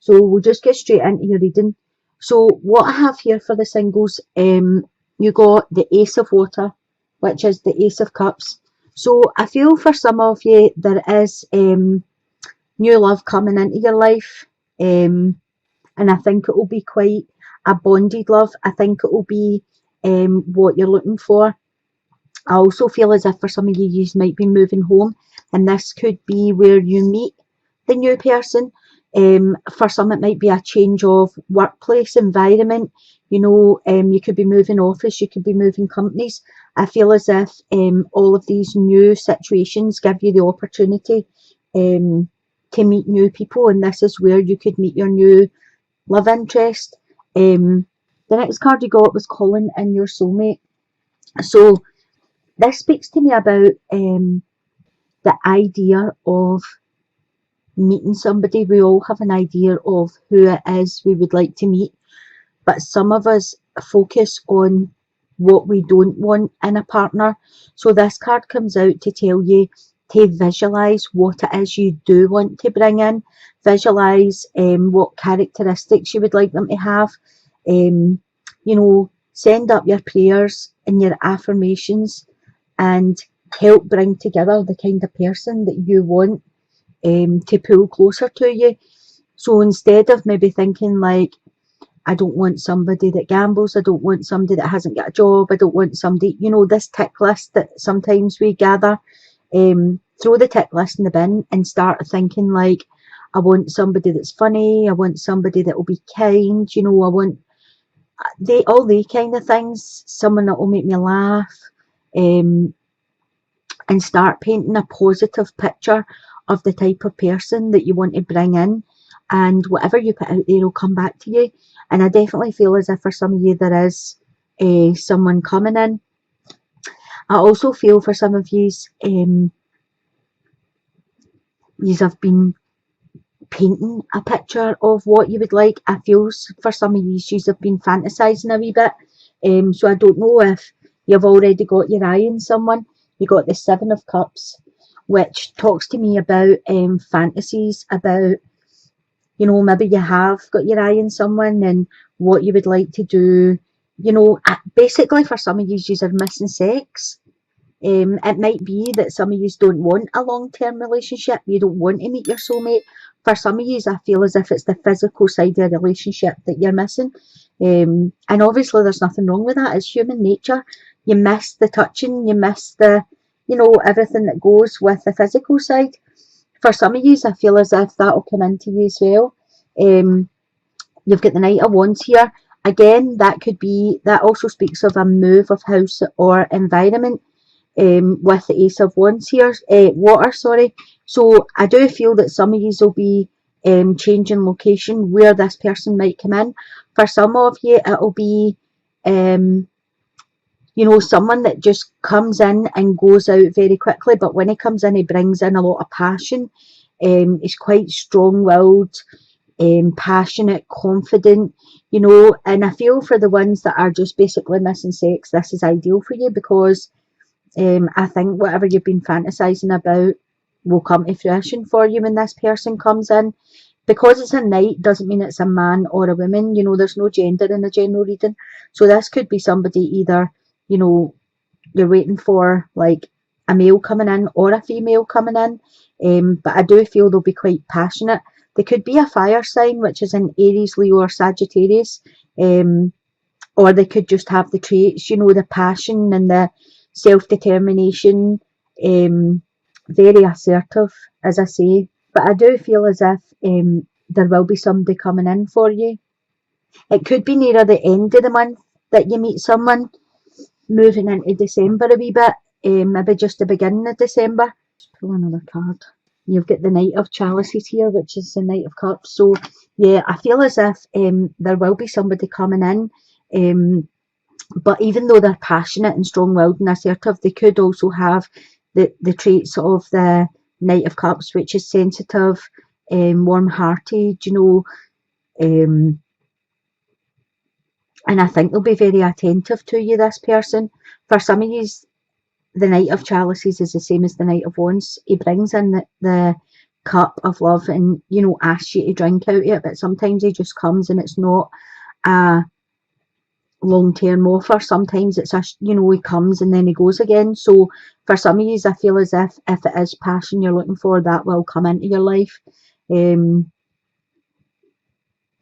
So we'll just get straight into your reading. So what I have here for the singles, you got the Ace of Water, which is the Ace of Cups. So I feel for some of you there is new love coming into your life, and I think it will be quite a bonded love. I think it will be what you're looking for. I also feel as if for some of you, you might be moving home, and this could be where you meet the new person. For some, it might be a change of workplace environment. You know, you could be moving office, you could be moving companies. I feel as if all of these new situations give you the opportunity to meet new people, and this is where you could meet your new love interest. The next card you got was calling in your soulmate. So this speaks to me about the idea of meeting somebody. We all have an idea of who it is we would like to meet, but some of us focus on what we don't want in a partner. So this card comes out to tell you to visualize what it is you do want to bring in. Visualize what characteristics you would like them to have. You know, send up your prayers and your affirmations and help bring together the kind of person that you want to pull closer to you. So instead of maybe thinking like, I don't want somebody that gambles, I don't want somebody that hasn't got a job, I don't want somebody, you know, this tick list that sometimes we gather, throw the tick list in the bin and start thinking like, I want somebody that's funny, I want somebody that will be kind, you know, I want all the kind of things, someone that will make me laugh, and start painting a positive picture of the type of person that you want to bring in, and whatever you put out there will come back to you. And I definitely feel as if for some of you there is someone coming in. I also feel for some of you, you have been painting a picture of what you would like. I feel for some of you have been fantasizing a wee bit. So I don't know if you've already got your eye on someone. You got the Seven of Cups, which talks to me about fantasies, about, you know, maybe you have got your eye on someone and what you would like to do. You know, basically for some of you are missing sex. It might be that some of you don't want a long-term relationship. You don't want to meet your soulmate. For some of you, I feel as if it's the physical side of the relationship that you're missing. And obviously there's nothing wrong with that. It's human nature. You miss the touching, you miss the, you know, everything that goes with the physical side. For some of you, I feel as if that will come into you as well. You've got the Knight of Wands here. Again, that also speaks of a move of house or environment. With the Ace of Wands here, water, sorry. So I do feel that some of you will be changing location where this person might come in. For some of you, it'll be, you know, someone that just comes in and goes out very quickly, but when he comes in, he brings in a lot of passion. He's quite strong-willed, passionate, confident, you know, and I feel for the ones that are just basically missing sex, this is ideal for you, because I think whatever you've been fantasizing about will come to fruition for you when this person comes in. Because it's a knight doesn't mean it's a man or a woman. You know, there's no gender in a general reading. So this could be somebody either, you know, you're waiting for like a male coming in or a female coming in. But I do feel they'll be quite passionate. They could be a fire sign, which is an Aries, Leo or Sagittarius. Or they could just have the traits, you know, the passion and the self-determination, very assertive, as I say. But I do feel as if there will be somebody coming in for you. It could be nearer the end of the month that you meet someone, moving into December a wee bit, maybe just the beginning of December. Let's pull another card. You've got the Knight of Chalices here, which is the Knight of Cups. So yeah, I feel as if there will be somebody coming in. But even though they're passionate and strong-willed and assertive, they could also have the traits of the Knight of Cups, which is sensitive, warm-hearted, you know, and I think they'll be very attentive to you, this person. For some of you, the Knight of Chalices is the same as the Knight of Wands. He brings in the cup of love and, you know, asks you to drink out of it, but sometimes he just comes and it's not a long-term offer. Sometimes it's a, you know, he comes and then he goes again. So for some of you, I feel as if it is passion you're looking for, that will come into your life.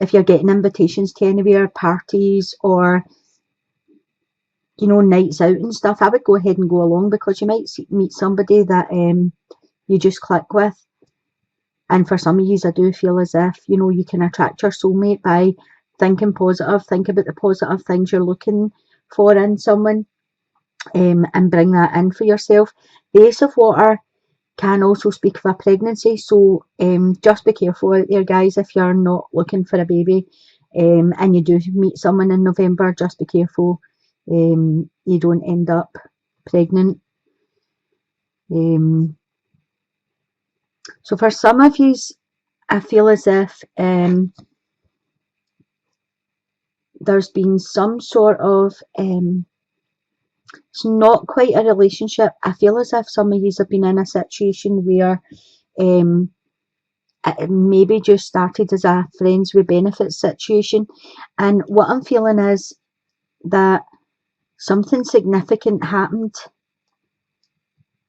If you're getting invitations to anywhere, parties or, you know, nights out and stuff, I would go ahead and go along, because you might meet somebody that you just click with. And for some of you, I do feel as if, you know, you can attract your soulmate by thinking positive, think about the positive things you're looking for in someone, and bring that in for yourself. The Ace of Water can also speak of a pregnancy, so just be careful out there, guys, if you're not looking for a baby, and you do meet someone in November, just be careful you don't end up pregnant. So for some of you, I feel as if there's been some sort of it's not quite a relationship. I feel as if some of you have been in a situation where it maybe just started as a friends with benefits situation, and what I'm feeling is that something significant happened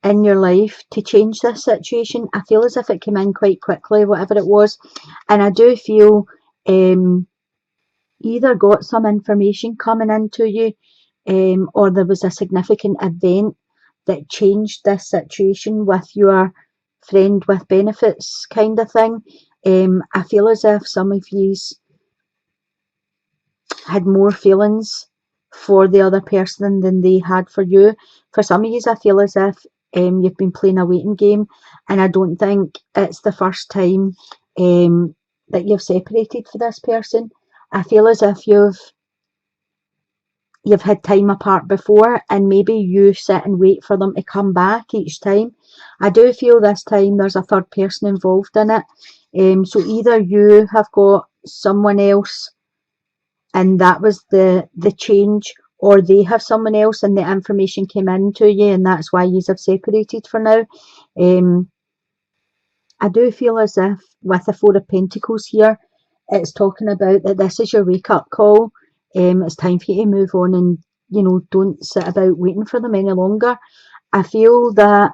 in your life to change this situation. I feel as if it came in quite quickly, whatever it was, and I do feel either got some information coming into you, or there was a significant event that changed this situation with your friend with benefits kind of thing. I feel as if some of you had more feelings for the other person than they had for you. For some of you, I feel as if you've been playing a waiting game, and I don't think it's the first time that you've separated for this person. I feel as if you've had time apart before, and maybe you sit and wait for them to come back each time. I do feel this time there's a third person involved in it. So either you have got someone else and that was the change, or they have someone else and the information came in to you and that's why you have separated for now. I do feel as if with the Four of Pentacles here, it's talking about that this is your wake up call. It's time for you to move on and, you know, don't sit about waiting for them any longer. I feel that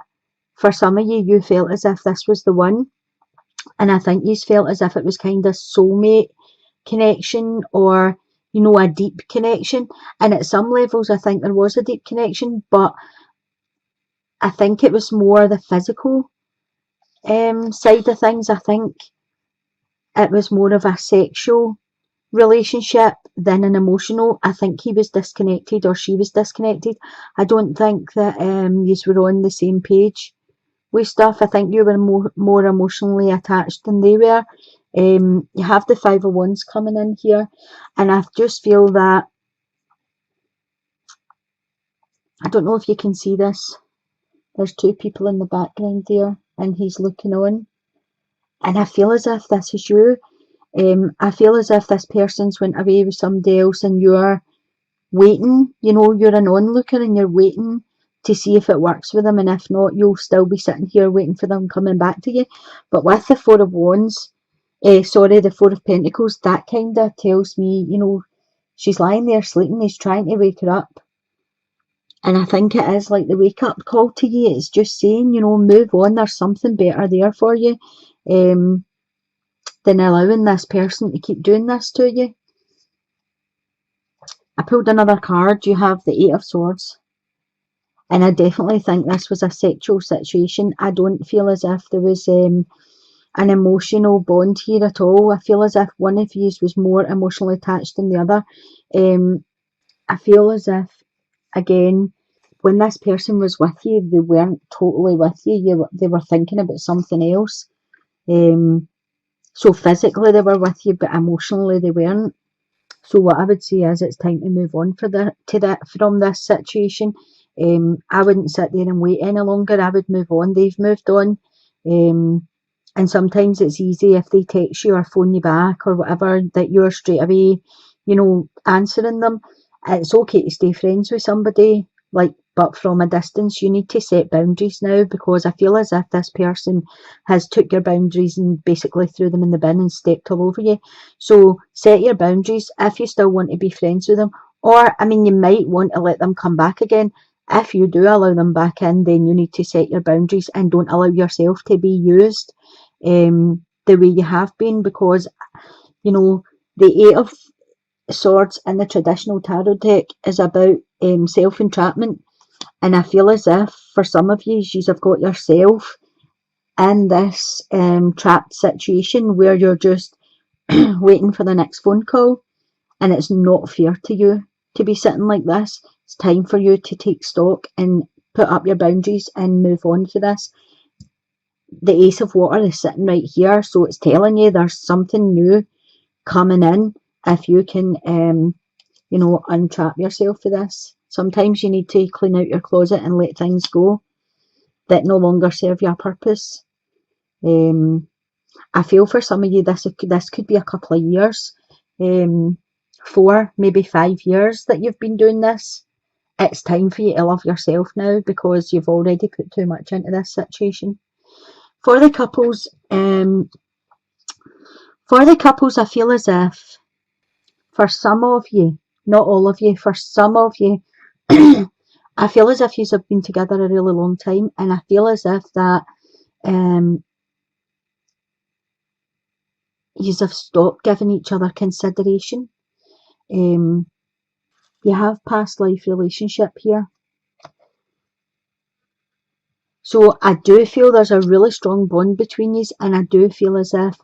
for some of you, you felt as if this was the one, and I think you felt as if it was kind of soulmate connection, or, you know, a deep connection. And at some levels, I think there was a deep connection, but I think it was more the physical side of things. I think it was more of a sexual relationship than an emotional. I think he was disconnected or she was disconnected. I don't think that you were on the same page with stuff. I think you were more emotionally attached than they were. You have the Five of Wands coming in here, and I just feel that, I don't know if you can see this, there's two people in the background there and he's looking on, and I feel as if this is you. I feel as if this person's went away with somebody else and you're waiting, you know, you're an onlooker and you're waiting to see if it works with them, and if not, you'll still be sitting here waiting for them coming back to you. But with the Four of Wands, the Four of Pentacles, that kind of tells me, you know, she's lying there sleeping, he's trying to wake her up. And I think it is like the wake up call to you. It's just saying, you know, move on, there's something better there for you, than allowing this person to keep doing this to you. I pulled another card. You have the Eight of Swords. And I definitely think this was a sexual situation. I don't feel as if there was an emotional bond here at all. I feel as if one of you was more emotionally attached than the other. I feel as if, again, when this person was with you, they weren't totally with you. They were thinking about something else. So physically they were with you, but emotionally they weren't. So what I would say is it's time to move on from this situation. I wouldn't sit there and wait any longer. I would move on. They've moved on. And sometimes it's easy if they text you or phone you back or whatever, that you're straight away, you know, answering them. It's okay to stay friends with somebody, like but from a distance. You need to set boundaries now, because I feel as if this person has took your boundaries and basically threw them in the bin and stepped all over you. So set your boundaries if you still want to be friends with them. Or, I mean, you might want to let them come back again. If you do allow them back in, then you need to set your boundaries and don't allow yourself to be used the way you have been, because, you know, the Eight of Swords in the traditional tarot deck is about self-entrapment. And I feel as if for some of you, you've got yourself in this trapped situation where you're just waiting for the next phone call, and it's not fair to you to be sitting like this. It's time for you to take stock and put up your boundaries and move on for this. The Ace of Water is sitting right here, so it's telling you there's something new coming in if you can, you know, untrap yourself for this. Sometimes you need to clean out your closet and let things go that no longer serve your purpose. I feel for some of you this could be a couple of years, 4, maybe 5 years that you've been doing this. It's time for you to love yourself now, because you've already put too much into this situation. For the couples, I feel as if for some of you, not all of you, for some of you, I feel as if you have been together a really long time, and I feel as if that you have stopped giving each other consideration. You have past life relationship here. So I do feel there's a really strong bond between you, and I do feel as if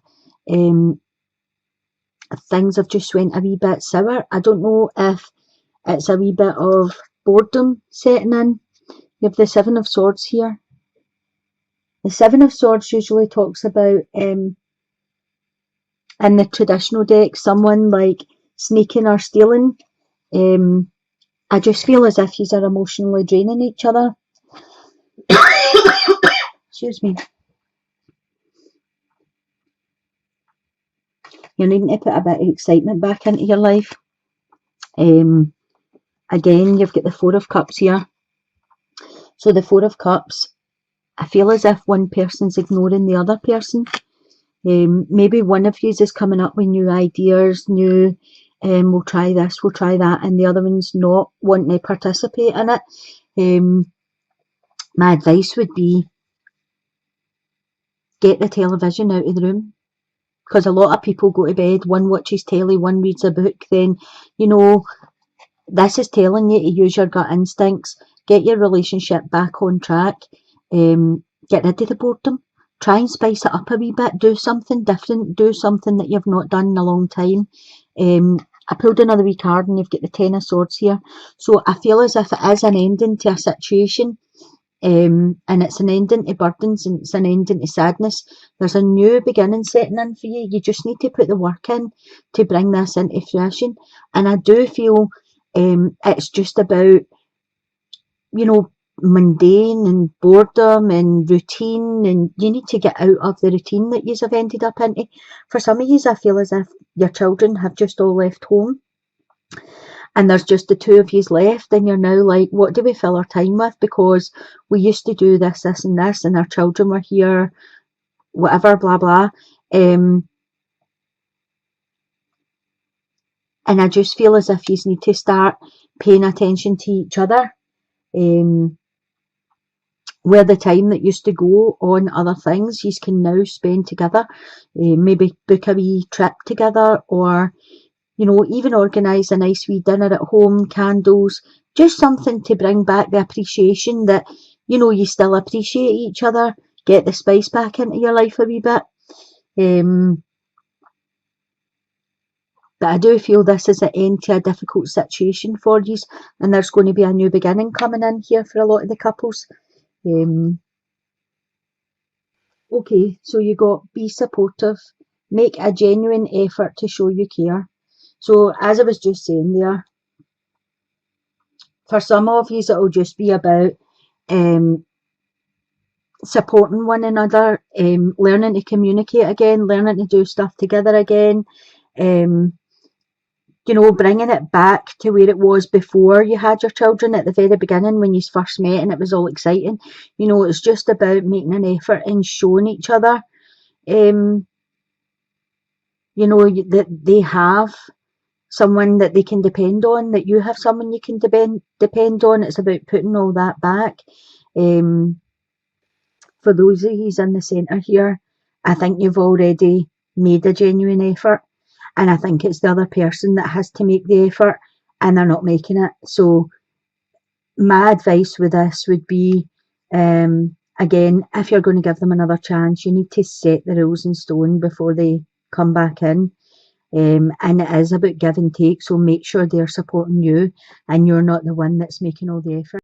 things have just went a wee bit sour. I don't know if it's a wee bit of boredom setting in. You have the Seven of Swords here. The Seven of Swords usually talks about, in the traditional deck, someone like sneaking or stealing. I just feel as if you are emotionally draining each other. Excuse me. You're needing to put a bit of excitement back into your life. Again, you've got the Four of Cups here. So the Four of Cups, I feel as if one person's ignoring the other person. Maybe one of you is coming up with new ideas, new, we'll try this, we'll try that, and the other one's not wanting to participate in it. My advice would be, get the television out of the room, because a lot of people go to bed, one watches telly, one reads a book. Then, you know, this is telling you to use your gut instincts, get your relationship back on track, get rid of the boredom, try and spice it up a wee bit, do something different, do something that you've not done in a long time. I pulled another wee card and you've got the Ten of Swords here. So I feel as if it is an ending to a situation, and it's an ending to burdens, and it's an ending to sadness. There's a new beginning setting in for you. You just need to put the work in to bring this into fruition. And I do feel it's just about, you know, mundane and boredom and routine, and you need to get out of the routine that you have ended up into. For some of you, I feel as if your children have just all left home, and there's just the two of you left, and you're now like, what do we fill our time with? Because we used to do this, this and this, and our children were here, whatever, blah, blah. And I just feel as if you need to start paying attention to each other. Where the time that used to go on other things, you can now spend together. Maybe book a wee trip together, or, you know, even organise a nice wee dinner at home, candles, just something to bring back the appreciation that, you know, you still appreciate each other, get the spice back into your life a wee bit. But I do feel this is an end to a difficult situation for you, and there's going to be a new beginning coming in here for a lot of the couples. Okay, so you got be supportive, make a genuine effort to show you care. So as I was just saying there, for some of you it'll just be about supporting one another, learning to communicate again, learning to do stuff together again, bringing it back to where it was before you had your children at the very beginning when you first met and it was all exciting. It's just about making an effort and showing each other, um, that they have someone that they can depend on, that you have someone you can depend on. It's about putting all that back. Um, for those of you in the centre here, I think you've already made a genuine effort, and I think it's the other person that has to make the effort and they're not making it. So my advice with this would be, again, if you're going to give them another chance, you need to set the rules in stone before they come back in. And it is about give and take, so make sure they're supporting you and you're not the one that's making all the effort.